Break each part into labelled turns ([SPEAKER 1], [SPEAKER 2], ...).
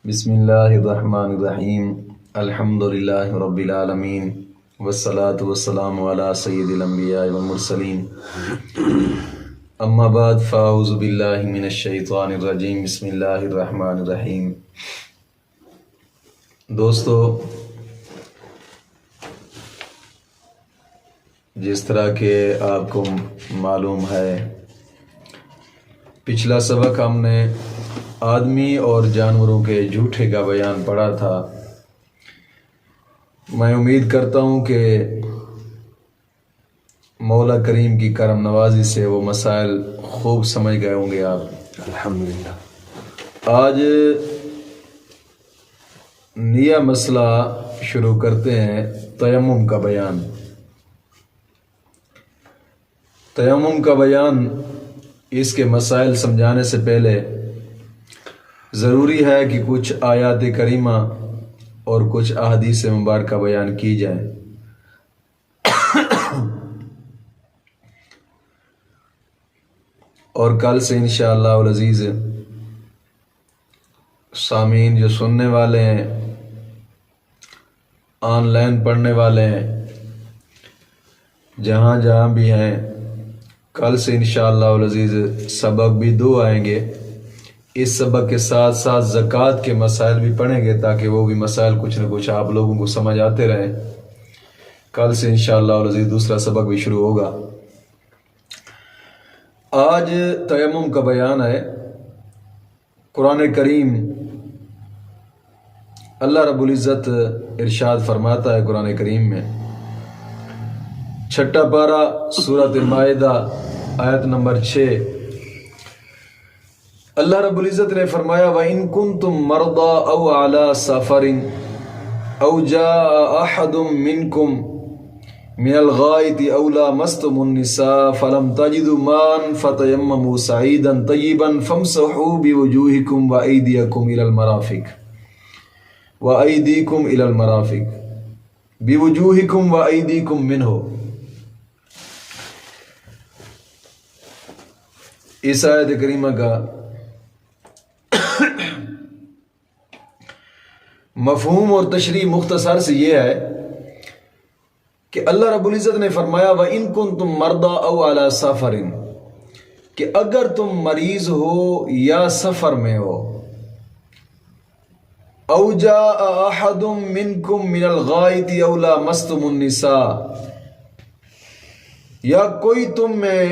[SPEAKER 1] بسم اللہ الرحمن الرحیم الحمد للہ رب العالمین والصلاة والسلام علی سید الانبیاء والمرسلین اما بعد فاعوذ باللہ من الشیطان الرجیم بسم اللہ الرحمن الرحیم۔ دوستو، جس طرح کہ آپ کو معلوم ہے، پچھلا سبق ہم نے آدمی اور جانوروں کے جھوٹے کا بیان پڑھا تھا۔ میں امید کرتا ہوں کہ مولا کریم کی کرم نوازی سے وہ مسائل خوب سمجھ گئے ہوں گے آپ۔
[SPEAKER 2] الحمدللہ۔
[SPEAKER 1] آج نیا مسئلہ شروع کرتے ہیں، تیمم کا بیان۔ تیمم کا بیان، اس کے مسائل سمجھانے سے پہلے ضروری ہے کہ کچھ آیات کریمہ اور کچھ احادیث مبارکہ بیان کی جائیں۔ اور کل سے انشاءاللہ العزیز سامعین جو سننے والے ہیں، آن لائن پڑھنے والے ہیں، جہاں جہاں بھی ہیں، کل سے انشاءاللہ العزیز سبق بھی دو آئیں گے۔ اس سبق کے ساتھ ساتھ زکوٰۃ کے مسائل بھی پڑھیں گے تاکہ وہ بھی مسائل کچھ نہ کچھ آپ لوگوں کو سمجھ آتے رہیں۔ کل سے انشاءاللہ العزیز دوسرا سبق بھی شروع ہوگا۔ آج تیمم کا بیان ہے۔ قرآن کریم اللہ رب العزت ارشاد فرماتا ہے قرآن کریم میں، چھٹا پارہ سورۃ المائدہ آیت نمبر 6، اللہ رب العزت نے فرمایا وَإِن كُنتُم مَرْضَىٰ أَوْ عَلَىٰ سَفَرٍ أَوْ جَاءَ أَحَدٌ مِّنكُم مِّنَ الْغَائِطِ أَوْ لَامَسْتُمُ النِّسَاءَ فَلَمْ تَجِدُوا مَاءً فَتَيَمَّمُوا صَعِيدًا طَيِّبًا فَامْسَحُوا بِوُجُوهِكُمْ وَأَيْدِيكُمْ إِلَى الْمَرَافِقِ بِوُجُوهِكُمْ وَأَيْدِيكُمْ مِنْهُ۔ اس آیت کریمہ کا مفہوم اور تشریح مختصر سے یہ ہے کہ اللہ رب العزت نے فرمایا وَإِن كُنتُم مَرْضَىٰ أَوْ عَلَىٰ سَفَرٍ، کہ اگر تم مریض ہو یا سفر میں ہو، أَوْ جَاءَ أَحَدٌ مِّنكُم مِّنَ الْغَائِطِ أَوْ لَامَسْتُمُ النِّسَاءَ، یا کوئی تم میں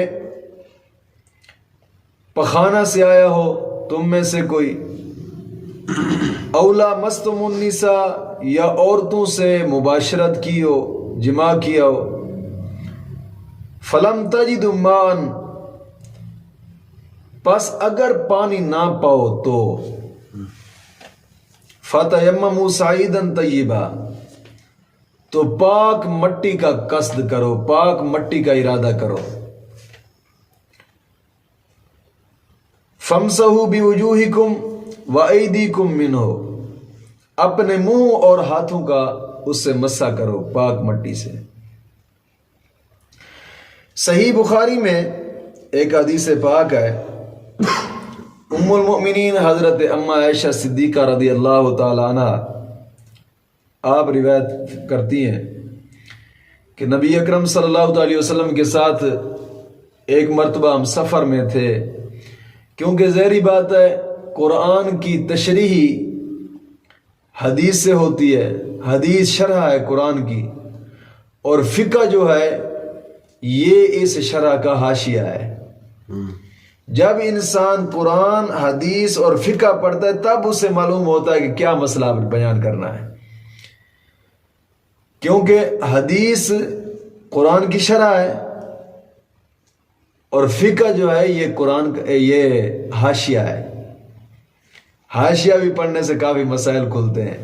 [SPEAKER 1] پخانہ سے آیا ہو، تم میں سے کوئی، اولا مستم النساء، یا عورتوں سے مباشرت کی ہو، جماع کیا ہو، فلم تجدوا ماء، پس اگر پانی نہ پاؤ تو فتیمموا صعیدا طیبا، تو پاک مٹی کا قصد کرو، پاک مٹی کا ارادہ کرو، فامسحوا بوجوہکم وَأَيْدِيكُمْ مِنْهُ، اپنے منہ اور ہاتھوں کا اس سے مسح کرو، پاک مٹی سے۔ صحیح بخاری میں ایک حدیث پاک ہے، ام المؤمنین حضرت اما عائشہ صدیقہ رضی اللہ تعالی عنہ آپ روایت کرتی ہیں کہ نبی اکرم صلی اللہ علیہ وسلم کے ساتھ ایک مرتبہ ہم سفر میں تھے، کیونکہ ظاہری بات ہے قرآن کی تشریح حدیث سے ہوتی ہے، حدیث شرح ہے قرآن کی، اور فقہ جو ہے یہ اس شرح کا حاشیہ ہے۔ جب انسان قرآن، حدیث اور فقہ پڑھتا ہے تب اسے معلوم ہوتا ہے کہ کیا مسئلہ بیان کرنا ہے، کیونکہ حدیث قرآن کی شرح ہے اور فقہ جو ہے یہ قرآن کا یہ حاشیہ ہے۔ حاشیہ بھی پڑھنے سے کافی مسائل کھلتے ہیں۔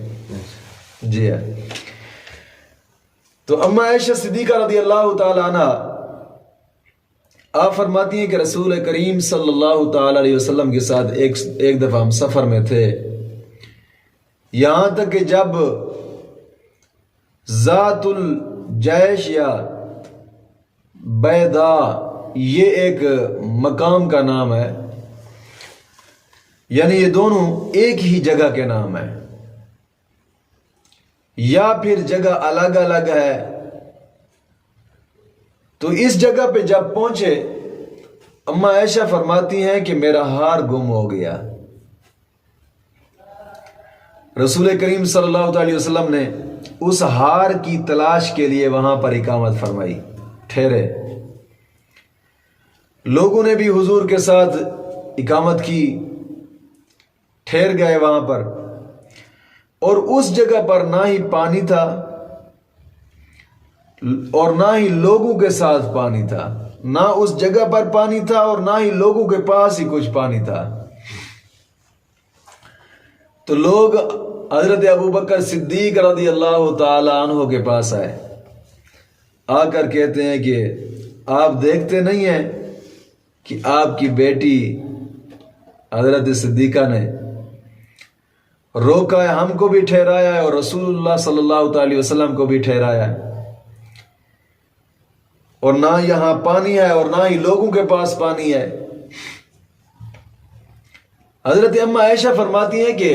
[SPEAKER 1] جی ہاں، تو اما عائشہ صدیقہ رضی اللہ تعالی عنہ آپ فرماتی ہیں کہ رسول کریم صلی اللہ تعالی علیہ وسلم کے ساتھ ایک دفعہ ہم سفر میں تھے، یہاں تک کہ جب ذات الجیش یا بیدا، یہ ایک مقام کا نام ہے، یعنی یہ دونوں ایک ہی جگہ کے نام ہیں، یا پھر جگہ الگ الگ ہے۔ تو اس جگہ پہ جب پہنچے، اما عائشہ فرماتی ہیں کہ میرا ہار گم ہو گیا۔ رسول کریم صلی اللہ علیہ وسلم نے اس ہار کی تلاش کے لیے وہاں پر اقامت فرمائی، ٹھہرے۔ لوگوں نے بھی حضور کے ساتھ اقامت کی، ٹھہر گئے وہاں پر، اور اس جگہ پر نہ ہی پانی تھا اور نہ ہی لوگوں کے ساتھ پانی تھا، نہ اس جگہ پر پانی تھا اور نہ ہی لوگوں کے پاس ہی کچھ پانی تھا۔ تو لوگ حضرت ابوبکر صدیق رضی اللہ تعالی عنہ کے پاس آئے، آ کر کہتے ہیں کہ آپ دیکھتے نہیں ہیں کہ آپ کی بیٹی حضرت صدیقہ نے روکا ہے، ہم کو بھی ٹھہرایا ہے اور رسول اللہ صلی اللہ علیہ وسلم کو بھی ٹھہرایا ہے، اور نہ یہاں پانی ہے اور نہ ہی لوگوں کے پاس پانی ہے۔ حضرت اما عائشہ فرماتی ہیں کہ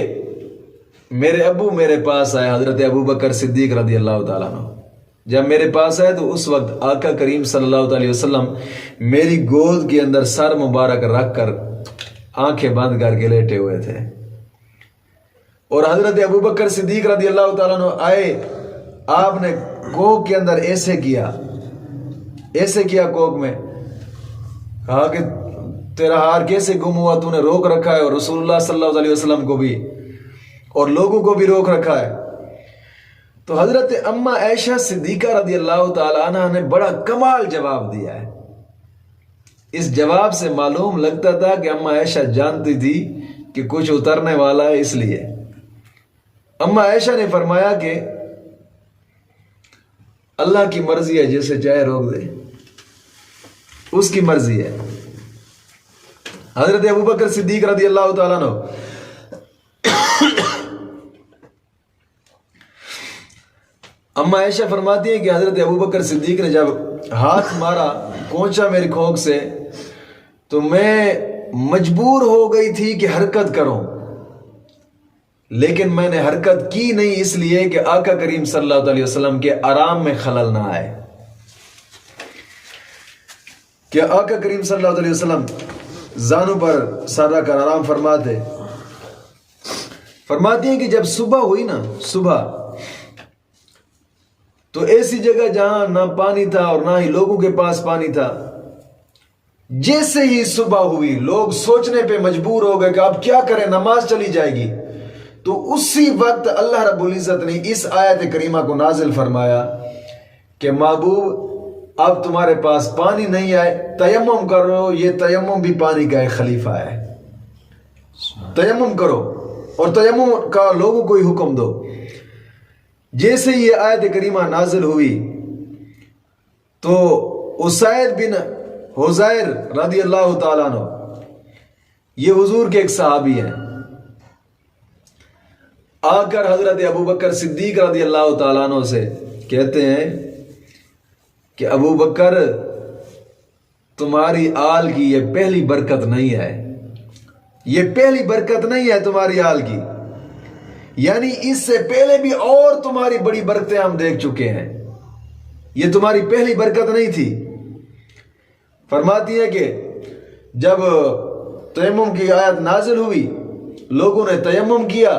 [SPEAKER 1] میرے ابو میرے پاس آئے، حضرت ابوبکر صدیق رضی اللہ تعالیٰ عنہ جب میرے پاس آئے تو اس وقت آقا کریم صلی اللہ علیہ وسلم میری گود کے اندر سر مبارک رکھ کر آنکھیں بند کر کے لیٹے ہوئے تھے، اور حضرت ابوبکر صدیق رضی اللہ تعالیٰ عنہ آئے، آپ نے کوک کے اندر ایسے کیا کوک میں، کہا کہ تیرا ہار کیسے گم ہوا، تو نے روک رکھا ہے، اور رسول اللہ صلی اللہ علیہ وسلم کو بھی اور لوگوں کو بھی روک رکھا ہے۔ تو حضرت اما عائشہ صدیقہ رضی اللہ تعالی عنہ نے بڑا کمال جواب دیا ہے۔ اس جواب سے معلوم لگتا تھا کہ اما عائشہ جانتی تھی کہ کچھ اترنے والا ہے، اس لیے اما عائشہ نے فرمایا کہ اللہ کی مرضی ہے، جیسے چاہے روک دے، اس کی مرضی ہے۔ حضرت ابوبکر صدیق رضی اللہ تعالیٰ عنہ اما عائشہ فرماتی ہیں کہ حضرت ابوبکر صدیق نے جب ہاتھ مارا، کھونچا میری کھوک سے، تو میں مجبور ہو گئی تھی کہ حرکت کروں، لیکن میں نے حرکت کی نہیں، اس لیے کہ آقا کریم صلی اللہ علیہ وسلم کے آرام میں خلل نہ آئے، کہ آقا کریم صلی اللہ علیہ وسلم زانوں پر سر رکھ کر آرام فرماتے۔ فرماتی ہیں کہ جب صبح ہوئی نا، صبح، تو ایسی جگہ جہاں نہ پانی تھا اور نہ ہی لوگوں کے پاس پانی تھا، جیسے ہی صبح ہوئی لوگ سوچنے پہ مجبور ہو گئے کہ اب کیا کریں، نماز چلی جائے گی، تو اسی وقت اللہ رب العزت نے اس آیت کریمہ کو نازل فرمایا کہ محبوب اب تمہارے پاس پانی نہیں آئے، تیمم کرو، یہ تیمم بھی پانی کا ایک خلیفہ ہے، تیمم کرو اور تیمم کا لوگوں کو ہی حکم دو۔ جیسے یہ آیت کریمہ نازل ہوئی تو اسید بن حضیر رضی اللہ تعالیٰ عنہ، یہ حضور کے ایک صحابی ہیں، آ کر حضرت ابوبکر صدیق رضی اللہ تعالیٰ عنہ سے کہتے ہیں کہ ابوبکر، تمہاری آل کی یہ پہلی برکت نہیں ہے، یہ پہلی برکت نہیں ہے تمہاری آل کی، یعنی اس سے پہلے بھی اور تمہاری بڑی برکتیں ہم دیکھ چکے ہیں، یہ تمہاری پہلی برکت نہیں تھی۔ فرماتی ہے کہ جب تیمم کی آیت نازل ہوئی، لوگوں نے تیمم کیا،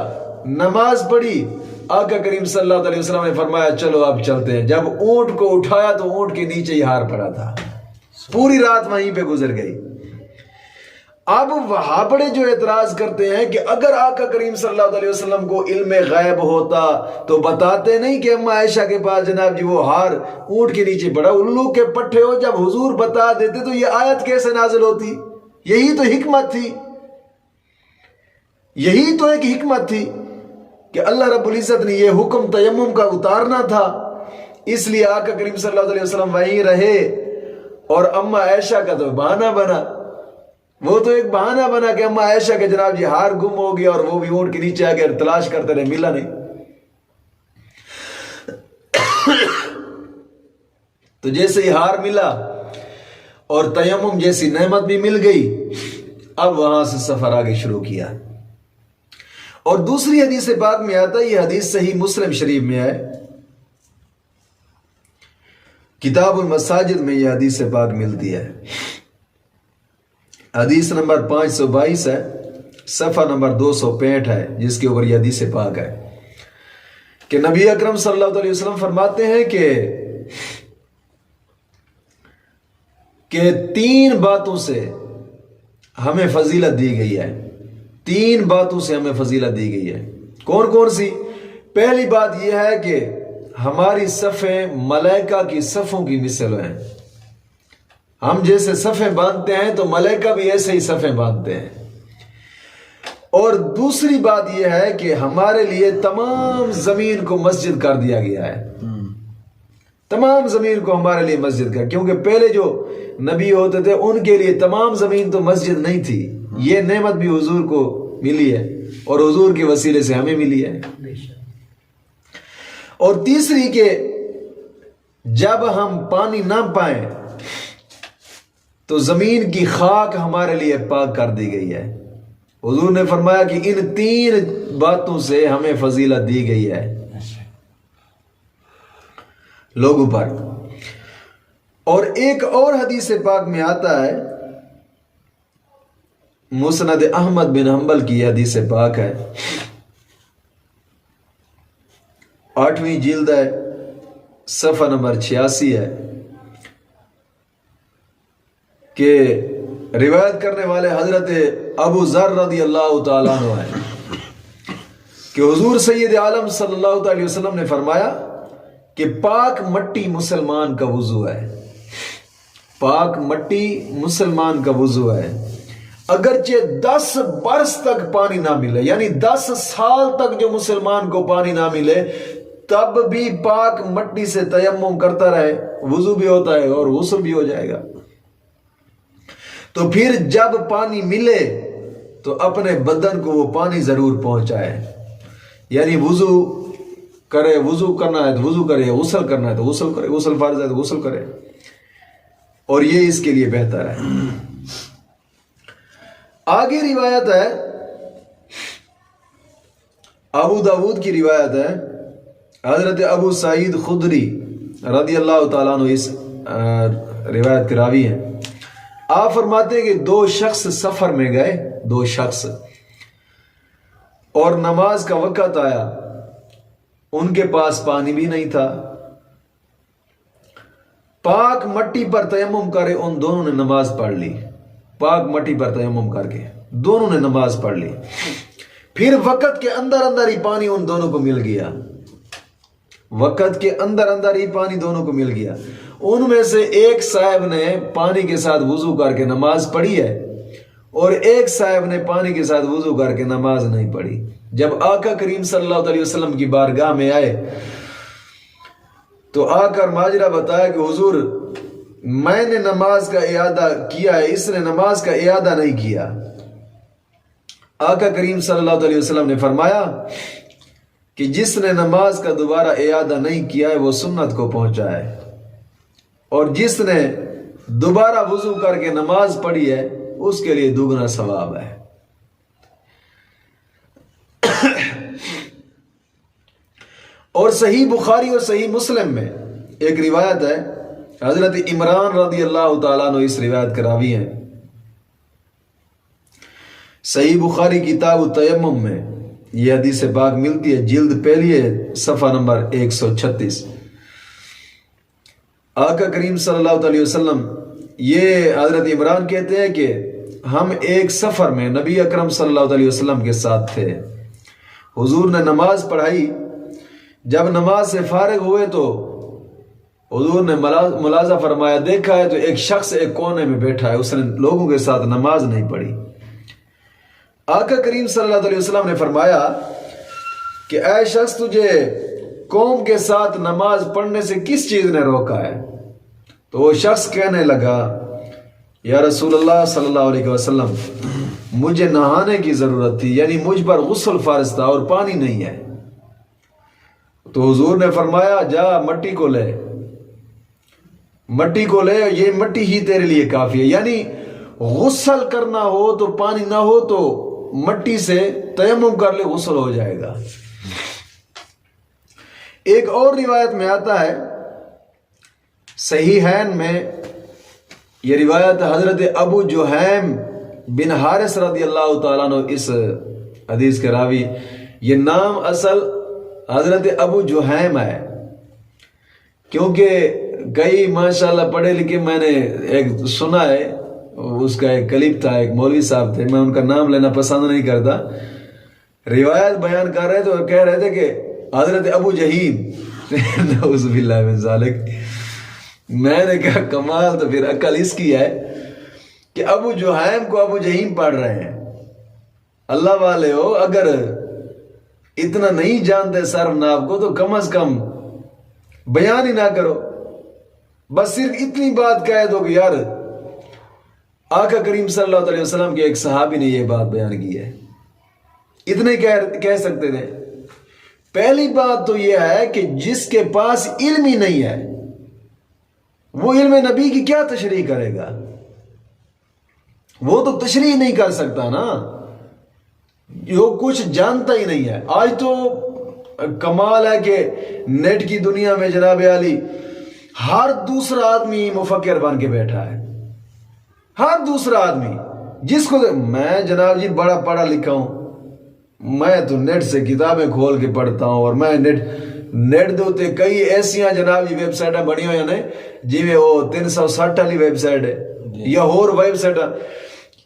[SPEAKER 1] نماز پڑھی، آقا کریم صلی اللہ علیہ وسلم نے فرمایا چلو اب چلتے ہیں۔ جب اونٹ کو اٹھایا تو اونٹ کے نیچے ہی ہار پڑا تھا، پوری رات وہیں پہ گزر گئی۔ اب وہاں بڑے جو اعتراض کرتے ہیں کہ اگر آقا کریم صلی اللہ علیہ وسلم کو علم غیب ہوتا تو بتاتے نہیں کہ اما عائشہ کے پاس جناب جی وہ ہار اونٹ کے نیچے پڑا، الو کے پٹھے ہو، جب حضور بتا دیتے تو یہ آیت کیسے نازل ہوتی؟ یہی تو حکمت تھی، یہی تو ایک حکمت تھی کہ اللہ رب العزت نے یہ حکم تیمم کا اتارنا تھا، اس لیے آقا کریم صلی اللہ علیہ وسلم وہیں رہے، اور اما عائشہ کا تو بہانہ بنا، وہ تو ایک بہانہ بنا کہ اما عائشہ کے جناب جی ہار گم ہو گیا، اور وہ بھی اونٹ کے نیچے آ کے تلاش کرتے رہے، ملا نہیں۔ تو جیسے ہی ہار ملا اور تیمم جیسی نعمت بھی مل گئی، اب وہاں سے سفر آگے شروع کیا. اور دوسری حدیث پاک میں آتا ہے، یہ حدیث صحیح مسلم شریف میں ہے، کتاب المساجد میں یہ حدیث پاک ملتی ہے. حدیث نمبر 522 ہے، صفحہ نمبر 265 ہے، جس کے اوپر یہ حدیث پاک ہے کہ نبی اکرم صلی اللہ علیہ وسلم فرماتے ہیں کہ 3 باتوں سے ہمیں فضیلت دی گئی ہے. 3 باتوں سے ہمیں فضیلت دی گئی ہے. کون کون سی؟ پہلی بات یہ ہے کہ ہماری صفیں ملائکہ کی صفوں کی مثل ہیں. ہم جیسے صفیں باندھتے ہیں تو ملائکہ بھی ایسے ہی صفیں باندھتے ہیں. اور دوسری بات یہ ہے کہ ہمارے لیے تمام زمین کو مسجد کر دیا گیا ہے. تمام زمین کو ہمارے لیے مسجد کر، کیونکہ پہلے جو نبی ہوتے تھے ان کے لیے تمام زمین تو مسجد نہیں تھی. یہ نعمت بھی حضور کو ملی ہے اور حضور کے وسیلے سے ہمیں ملی ہے. اور تیسری کہ جب ہم پانی نہ پائیں تو زمین کی خاک ہمارے لیے پاک کر دی گئی ہے. حضور نے فرمایا کہ ان 3 باتوں سے ہمیں فضیلت دی گئی ہے لوگوں پر. اور ایک اور حدیث پاک میں آتا ہے، مسند احمد بن حنبل کی حدیث پاک ہے، 8ویں جلد ہے، صفحہ نمبر 86 ہے، کہ روایت کرنے والے حضرت ابو ذر رضی اللہ تعالیٰ عنہ ہے کہ حضور سید عالم صلی اللہ علیہ وسلم نے فرمایا کہ پاک مٹی مسلمان کا وضو ہے. پاک مٹی مسلمان کا وضو ہے. اگرچہ 10 برس تک پانی نہ ملے، یعنی 10 سال تک جو مسلمان کو پانی نہ ملے، تب بھی پاک مٹی سے تیمم کرتا رہے، وضو بھی ہوتا ہے اور غسل بھی ہو جائے گا. تو پھر جب پانی ملے تو اپنے بدن کو وہ پانی ضرور پہنچائے. یعنی وضو کرے، وضو کرنا ہے تو وضو کرے، غسل کرنا ہے تو غسل کرے، غسل فرض ہے تو غسل کرے، اور یہ اس کے لیے بہتر ہے. آگے روایت ہے، ابو داود کی روایت ہے، حضرت ابو سعید خدری رضی اللہ تعالیٰ عنہ اس روایت کے راوی ہیں. آپ فرماتے ہیں کہ 2 شخص سفر میں گئے، 2 شخص، اور نماز کا وقت آیا، ان کے پاس پانی بھی نہیں تھا. پاک مٹی پر تیمم کرے ان دونوں نے نماز پڑھ لی. پاک مٹی پر تیمم کر کے دونوں نے نماز پڑھ لی. پھر وقت کے اندر اندر ہی پانی ان دونوں کو مل گیا. وقت کے اندر اندر ہی پانی دونوں کو مل گیا. ان میں سے ایک صاحب نے پانی کے ساتھ وضو کر کے نماز پڑھی ہے، اور ایک صاحب نے پانی کے ساتھ وضو کر کے نماز نہیں پڑھی. جب آقا کریم صلی اللہ علیہ وسلم کی بارگاہ میں آئے تو آ کر ماجرہ بتایا کہ حضور، میں نے نماز کا اعادہ کیا ہے، اس نے نماز کا اعادہ نہیں کیا. آقا کریم صلی اللہ علیہ وسلم نے فرمایا کہ جس نے نماز کا دوبارہ اعادہ نہیں کیا ہے وہ سنت کو پہنچا ہے، اور جس نے دوبارہ وضو کر کے نماز پڑھی ہے اس کے لیے دوگنا ثواب ہے. اور صحیح بخاری اور صحیح مسلم میں ایک روایت ہے، حضرت عمران رضی اللہ تعالیٰ عنہ اس روایت کے راوی ہیں. صحیح بخاری کتاب التیمم میں یہ حدیث پاک ملتی ہے، جلد پہلی ہے، صفحہ نمبر 136. آقا کریم صلی اللہ علیہ وسلم، یہ حضرت عمران کہتے ہیں کہ ہم ایک سفر میں نبی اکرم صلی اللہ علیہ وسلم کے ساتھ تھے. حضور نے نماز پڑھائی. جب نماز سے فارغ ہوئے تو حضور نے ملاحظہ فرمایا، دیکھا ہے تو ایک شخص ایک کونے میں بیٹھا ہے، اس نے لوگوں کے ساتھ نماز نہیں پڑھی. آقا کریم صلی اللہ علیہ وسلم نے فرمایا کہ اے شخص، تجھے قوم کے ساتھ نماز پڑھنے سے کس چیز نے روکا ہے؟ تو وہ شخص کہنے لگا، یا رسول اللہ صلی اللہ علیہ وسلم، مجھے نہانے کی ضرورت تھی، یعنی مجھ پر غسل فرض تھا اور پانی نہیں ہے. تو حضور نے فرمایا، جا مٹی کو لے، مٹی کو لے، یہ مٹی ہی تیرے لیے کافی ہے. یعنی غسل کرنا ہو تو پانی نہ ہو تو مٹی سے تیمم کر لے، غسل ہو جائے گا۔ ایک اور روایت میں آتا ہے، صحیحین میں یہ روایت حضرت ابو جہیم بن حارث رضی اللہ تعالیٰ عنہ اس حدیث کے راوی، یہ نام اصل حضرت ابو جہیم ہے، کیونکہ کئی ماشاءاللہ پڑھے لکھے، میں نے ایک سنا ہے، اس کا ایک کلپ تھا، ایک مولوی صاحب تھے، میں ان کا نام لینا پسند نہیں کرتا، روایت بیان کر رہے تھے اور کہہ رہے تھے کہ حضرت ابو جہیم نعوذ باللہ من ذالک۔ میں نے کہا کمال، تو پھر عقل اس کی ہے کہ ابو جہیم کو ابو جہیم پڑھ رہے ہیں۔ اللہ والے ہو، اگر اتنا نہیں جانتے صرف ناف کو تو کم از کم بیان ہی نہ کرو، بس صرف اتنی بات کہہ دو کہ یار آقا کریم صلی اللہ علیہ وسلم کے ایک صحابی نے یہ بات بیان کی ہے، اتنے کہہ سکتے تھے۔ پہلی بات تو یہ ہے کہ جس کے پاس علم ہی نہیں ہے وہ علم نبی کی کیا تشریح کرے گا؟ وہ تو تشریح نہیں کر سکتا نا، جو کچھ جانتا ہی نہیں ہے۔ آج تو کمال ہے کہ نیٹ کی دنیا میں جناب علی ہر دوسرا آدمی مفکر بن کے بیٹھا ہے، ہر دوسرا آدمی جس کو میں جناب جی بڑا پڑھا لکھا ہوں، میں تو نیٹ سے کتابیں کھول کے پڑھتا ہوں، اور میں نیٹ دے اتنے کئی ایسیاں جناب جی ویب سائٹیں بنی ہوئی ہیں جی میں وہ 360 والی ویب سائٹ ہے یا اور ویب سائٹ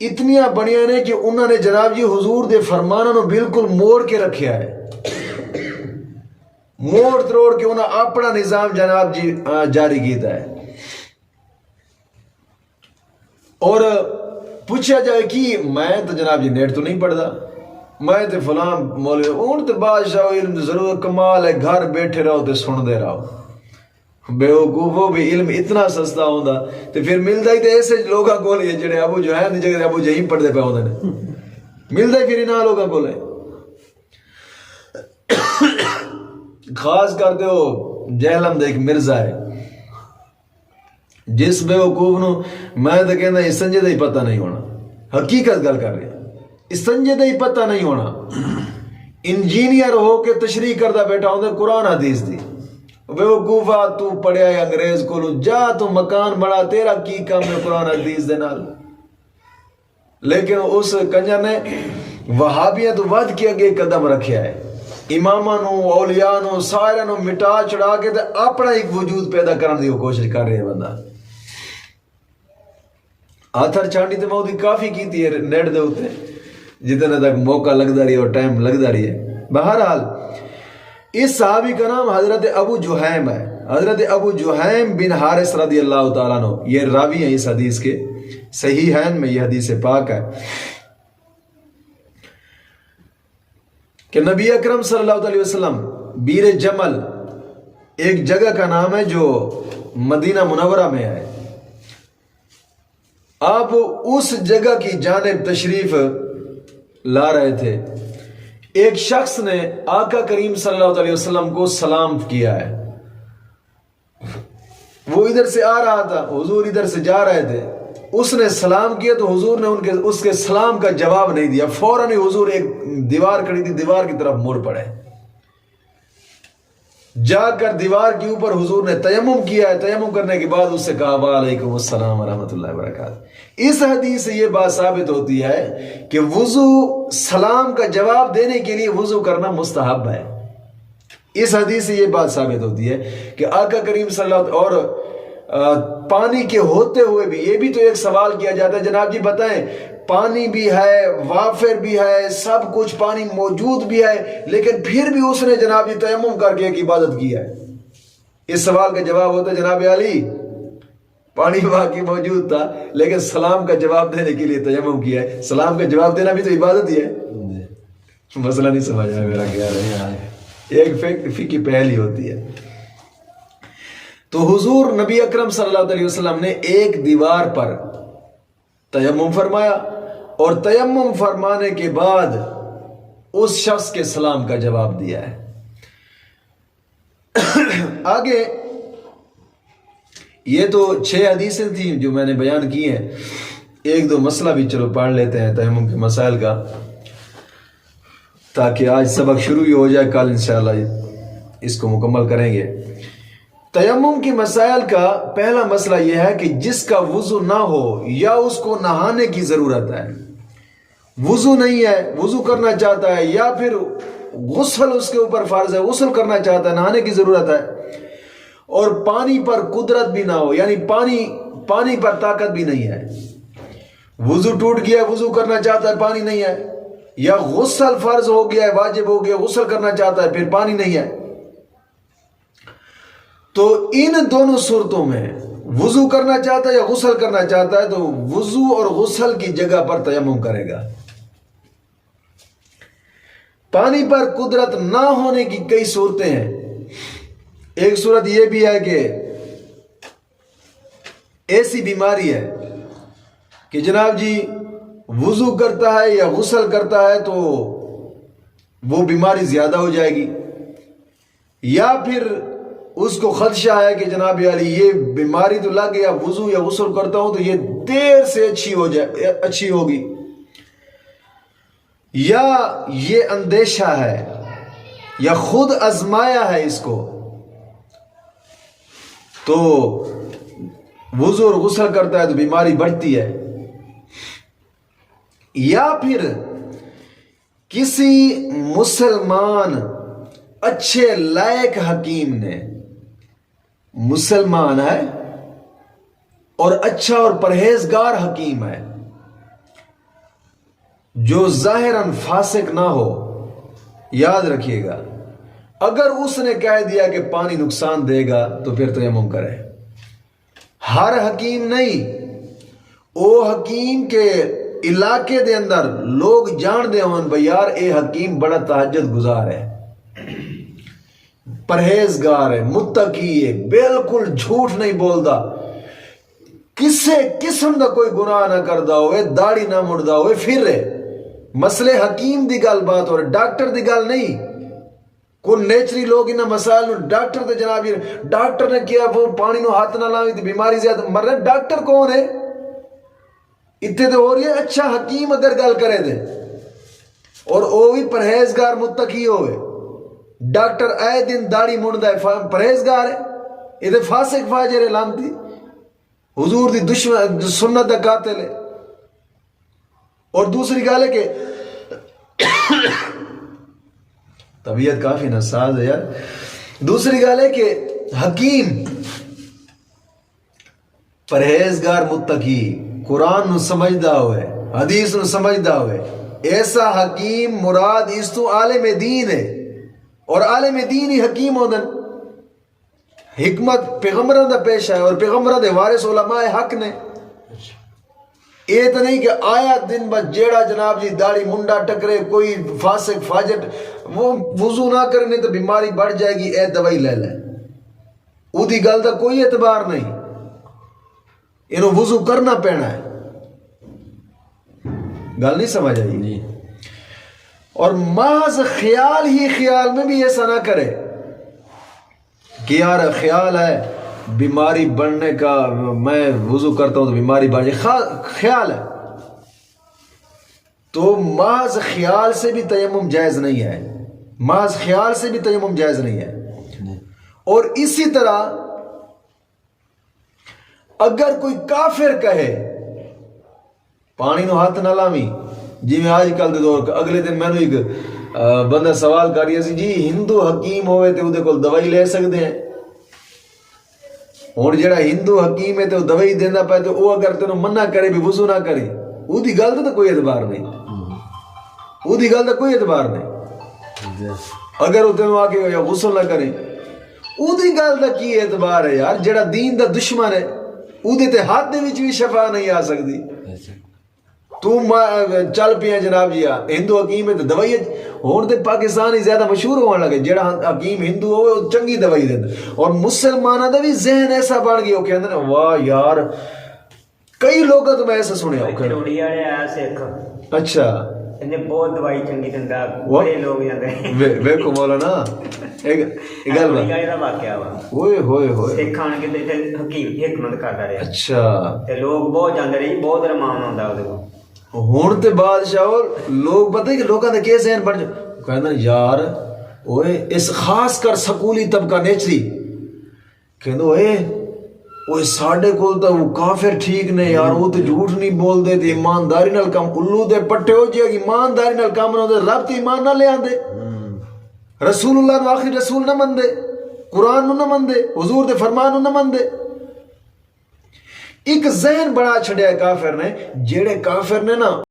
[SPEAKER 1] اتنیاں بنی ہوئی ہیں کہ انہوں نے جناب جی حضور دے فرمانوں نو بالکل موڑ کے رکھیا ہے، موڑ تروڑ کے انہوں نے اپنا نظام جناب جی جاری کیتا ہے۔ اور پوچھا جائے کہ میں تو جناب جی نیٹ تو نہیں پڑھتا، میں تو فلاں مولوی اون تو بادشاہ علم ضرور کمال ہے، گھر بیٹھے رہو تو سن دے رہو، بیوقوفوں بھی علم اتنا سستا ہوندا تو پھر ملتا ہی تو ایسے لوگاں کو لیے جڑے ابو جہیم دی جگہ ابو جہیم پڑھتے پہ ہوندے نے، ملتا ہی پھر انہاں لوگاں کو لے۔ خاص کر ہو جہلم دے ایک مرزا ہے جس بیوقوف نو میں تو کہنا اس سنجے دا ہی پتہ نہیں ہونا، حقیقت گل کر رہے اس سنجے دا ہی پتہ نہیں ہونا، انجینئر ہو کے تشریح کردا بیٹھا ہوندے قرآن حدیث دی، بیوقوفا تو پڑھیا ہے انگریز کو، جا تو مکان بڑا، تیرا کی کام ہے قرآن حدیث دے نال۔ لیکن اس کنجر نے وہابیاں تو ود کے اگے قدم رکھیا ہے، اماماں نو اولیاء نو سارے نو مٹا چڑھا کے تے اپنا ایک وجود پیدا کرنے دی کوشش کر رہے ہیں بندہ۔ آتھر چانڈی تے مودی کافی کیتی ہے نیٹ دے اوتے، جتنے تک موقع لگدا رہی اور ٹائم لگدا رہی ہے۔ بہرحال اس صحابی کا نام حضرت ابو جہیم ہے، حضرت ابو جہیم بن حارث رضی اللہ تعالیٰ عنہ، یہ راوی ہیں اس حدیث کے، صحیحین میں یہ حدیث پاک ہے کہ نبی اکرم صلی اللہ علیہ وسلم بیر جمل ایک جگہ کا نام ہے جو مدینہ منورہ میں ہے، آپ اس جگہ کی جانب تشریف لا رہے تھے، ایک شخص نے آقا کریم صلی اللہ علیہ وسلم کو سلام کیا ہے، وہ ادھر سے آ رہا تھا، حضور ادھر سے جا رہے تھے، اس نے سلام کیا تو حضور نے اس کے سلام کا جواب نہیں دیا، فوراً ہی حضور ایک دیوار کھڑی تھی دیوار کی طرف مڑ پڑے، جا کر دیوار کے اوپر حضور نے تیمم کیا ہے، تیمم کرنے کے بعد اس سے کہا وعلیکم السلام ورحمۃ اللہ وبرکاتہ۔ اس حدیث سے یہ بات ثابت ہوتی ہے کہ وضو سلام کا جواب دینے کے لیے وضو کرنا مستحب ہے، اس حدیث سے یہ بات ثابت ہوتی ہے کہ آقا کریم صلی اللہ علیہ وسلم، اور پانی کے ہوتے ہوئے بھی یہ بھی تو ایک سوال کیا جاتا ہے، جناب جی بتائیں پانی بھی ہے، وافر بھی ہے، سب کچھ پانی موجود بھی ہے، لیکن پھر بھی اس نے جناب جی تیمم کر کے ایک عبادت کی ہے، اس سوال کا جواب ہوتا ہے جناب علی پانی واقعی موجود تھا لیکن سلام کا جواب دینے کے لیے تیمم کیا ہے، سلام کا جواب دینا بھی تو عبادت ہی ہے۔ مسئلہ نہیں سمجھا میرا خیال ہے، ایک فقہی پہلی ہوتی ہے۔ تو حضور نبی اکرم صلی اللہ علیہ وسلم نے ایک دیوار پر تیمم فرمایا اور تیمم فرمانے کے بعد اس شخص کے سلام کا جواب دیا ہے۔ آگے یہ تو 6 حدیثیں تھیں جو میں نے بیان کی ہیں، ایک دو مسئلہ بھی چلو پڑھ لیتے ہیں تیمم کے مسائل کا، تاکہ آج سبق شروع ہی ہو جائے، کل انشاءاللہ اس کو مکمل کریں گے۔ تیمم کی مسائل کا پہلا مسئلہ یہ ہے کہ جس کا وضو نہ ہو یا اس کو نہانے کی ضرورت ہے، وضو نہیں ہے، وضو کرنا چاہتا ہے، یا پھر غسل اس کے اوپر فرض ہے، غسل کرنا چاہتا ہے، نہانے کی ضرورت ہے، اور پانی پر قدرت بھی نہ ہو، یعنی پانی پر طاقت بھی نہیں ہے، وضو ٹوٹ گیا، وضو کرنا چاہتا ہے، پانی نہیں ہے، یا غسل فرض ہو گیا ہے، واجب ہو گیا، غسل کرنا چاہتا ہے، پھر پانی نہیں ہے، تو ان دونوں صورتوں میں وضو کرنا چاہتا ہے یا غسل کرنا چاہتا ہے تو وضو اور غسل کی جگہ پر تیمم کرے گا۔ پانی پر قدرت نہ ہونے کی کئی صورتیں ہیں۔ ایک صورت یہ بھی ہے کہ ایسی بیماری ہے کہ جناب جی وضو کرتا ہے یا غسل کرتا ہے تو وہ بیماری زیادہ ہو جائے گی، یا پھر اس کو خدشہ ہے کہ جناب علی یہ بیماری تو لگ گیا، وضو یا غسل کرتا ہوں تو یہ دیر سے اچھی ہوگی، یا یہ اندیشہ ہے یا خود آزمایا ہے اس کو، تو وضو اور غسل کرتا ہے تو بیماری بڑھتی ہے، یا پھر کسی مسلمان اچھے لائق حکیم نے، مسلمان ہے اور اچھا اور پرہیزگار حکیم ہے جو ظاہراً فاسق نہ ہو، یاد رکھیے گا، اگر اس نے کہہ دیا کہ پانی نقصان دے گا تو پھر تیمم کرے۔ ہر حکیم نہیں، او حکیم کے علاقے دے اندر لوگ جان دے ہون بھئی یار اے حکیم بڑا تہجد گزار ہے، پرہیزگار ہے، متقی ہے، بالکل جھوٹ نہیں بولدا، کسے قسم دا کوئی گناہ نہ کردا ہوئے، داڑھی نہ مڑدا ہوئے، پھر ہے مسئلے حکیم دی گل بات ہو رہی، ڈاکٹر دی گل نہیں۔ کوئی نیچری لوگ انہاں مسائل نو ڈاکٹر تے جناب ڈاکٹر نے کیا وہ پانی نو ہاتھ نہ لاوی تے بیماری زیادہ مر رہے، ڈاکٹر کون ہے اتنے تو ہو رہی ہے، اچھا حکیم اگر گل کرے دے اور او بھی پرہیزگار متقی ہوئے، ڈاکٹر اے دن داڑھی منڈا ہے، پرہیزگار ہے، یہ تے فاسق فاجر ہے، لعنتی حضور دی دشمن سنت دا قاتل ہے۔ اور دوسری گل ہے کہ طبیعت کافی ناساز ہے یار، دوسری گل ہے کہ حکیم پرہیزگار متقی قرآن نو سمجھدا ہوئے، حدیث نو سمجھدا ہوئے، ایسا حکیم مراد اس تو عالم دین ہے، اور عالم دین ہی حکیم ہوندن، حکمت پیغمبروں دا پیش ہے اور پیغمبروں دے وارث علماء حق نے۔ یہ تو نہیں کہ آیا دن بعد جیڑا جناب جی داڑھی منڈا ٹکرے کوئی فاسق فاجر وہ وضو نہ کرنے تو بیماری بڑھ جائے گی، اے دوائی لے لے، او دی گل دا کوئی اعتبار نہیں، انہوں وضو کرنا پینا ہے۔ گل نہیں سمجھ آئی؟ اور محض خیال ہی خیال میں بھی ایسا نہ کرے کہ یار خیال ہے بیماری بڑھنے کا، میں وضو کرتا ہوں تو بیماری بڑھ جائے، خیال ہے تو محض خیال سے بھی تیمم جائز نہیں ہے، محض خیال سے بھی تیمم جائز نہیں ہے۔ اور اسی طرح اگر کوئی کافر کہے پانی نو ہاتھ نہ لاویں، جی میں آج کل دے دور اگلے دن میں نے ایک بندہ سوال کر رہا سی جی ہندو حکیم ہوئے تے اودے کول دوائی لے سکتے ہیں، اور جڑا ہندو حکیم ہے تے وہ دوائی دینا پائے تو وہ اگر تینوں منع کرے بھی وضو نہ کرے، او دی گل تے کوئی اعتبار نہیں، او دی گل تے کوئی اعتبار نہیں، اگر وہ تینوں آ کے یا غسل نہ کرے او دی گل دا کی اعتبار ہے یار، جڑا دین دا دشمن ہے او دے تے ہاتھ دے وچ بھی شفا نہیں آ سکتی، تو چل پیا جناب جی ہندو حکیم ہے تو دوائی ہون تے پاکستان ہی زیادہ مشہور ہونے لگے، جڑا حکیم ہندو ہوئے وہ چنگی دوائی دے، اور مسلمانوں دا بھی ذہن ایسا بن گیا، وہ کہندے نے واہ یار، کئی لوگ تو میں ایسا سنیا
[SPEAKER 3] چوڑی والے آیا سکھ،
[SPEAKER 1] اچھا
[SPEAKER 3] انہیں بہت دوائی چنگی دندا، بڑے لوگ جاندے
[SPEAKER 1] ویکھو مولانا ਇਹ ਗੱਲ ਵਾ
[SPEAKER 3] ਵਾਲੇ ਦਾ ਵਾਕਿਆ ਵਾ
[SPEAKER 1] ਓਏ ਹੋਏ ਹੋਏ
[SPEAKER 3] ਸਿੱਖ ਆਣ ਕੇ ਤੇ ਇੱਥੇ ਹਕੀਮਤ ਕਰਦਾ ਰਿਹਾ
[SPEAKER 1] ਅੱਛਾ
[SPEAKER 3] ਤੇ ਲੋਕ ਬਹੁਤ ਜਾਂਦੇ ਰਹੇ ਬਹੁਤ ਰਮਾਨ ਆਉਂਦਾ ਉਹਦੇ ਕੋਲ
[SPEAKER 1] ਹੁਣ ਤੇ ਬਾਦਸ਼ਾਹ ਲੋਕ ਪਤਾ ਕਿ ਲੋਕਾਂ ਦੇ ਕੇਸ ਐਨ ਬਣ ਕਹਿੰਦਾ ਯਾਰ ਓਏ ਇਸ ਖਾਸ ਕਰ ਸਕੂਲੀ ਤਬਕਾ ਨੇਚਰੀ ਕਹਿੰਦਾ ਓਏ ਸਾਡੇ ਕੋਲ ਤਾਂ ਉਹ ਕਾਫਰ ਠੀਕ ਨੇ ਯਾਰ ਉਹ ਤੇ ਝੂਠ ਨਹੀਂ ਬੋਲਦੇ ਤੇ ਇਮਾਨਦਾਰੀ ਨਾਲ ਕੰਮ ਉੱਲੂ ਦੇ ਪੱਟੇ ਹੋ ਜੇ ਇਮਾਨਦਾਰੀ ਨਾਲ ਕੰਮ ਨਾ ਉਹਦੇ ਰੱਬ ਤੇ ਇਮਾਨ ਨਾ ਲਿਆਂਦੇ ਰਸੂਲullah ਨੂੰ ਆਖਰੀ ਰਸੂਲ ਨਾ ਮੰਨਦੇ ਕੁਰਾਨ ਨੂੰ ਨਾ ਮੰਨਦੇ ਹੁਜ਼ੂਰ ਦੇ ਫਰਮਾਨ ਨੂੰ ਨਾ ਮੰਨਦੇ ਇੱਕ ਜ਼ਹਿਨ ਬੜਾ ਛੜਿਆ ਕਾਫਰ ਨੇ ਜਿਹੜੇ ਕਾਫਰ ਨੇ ਨਾ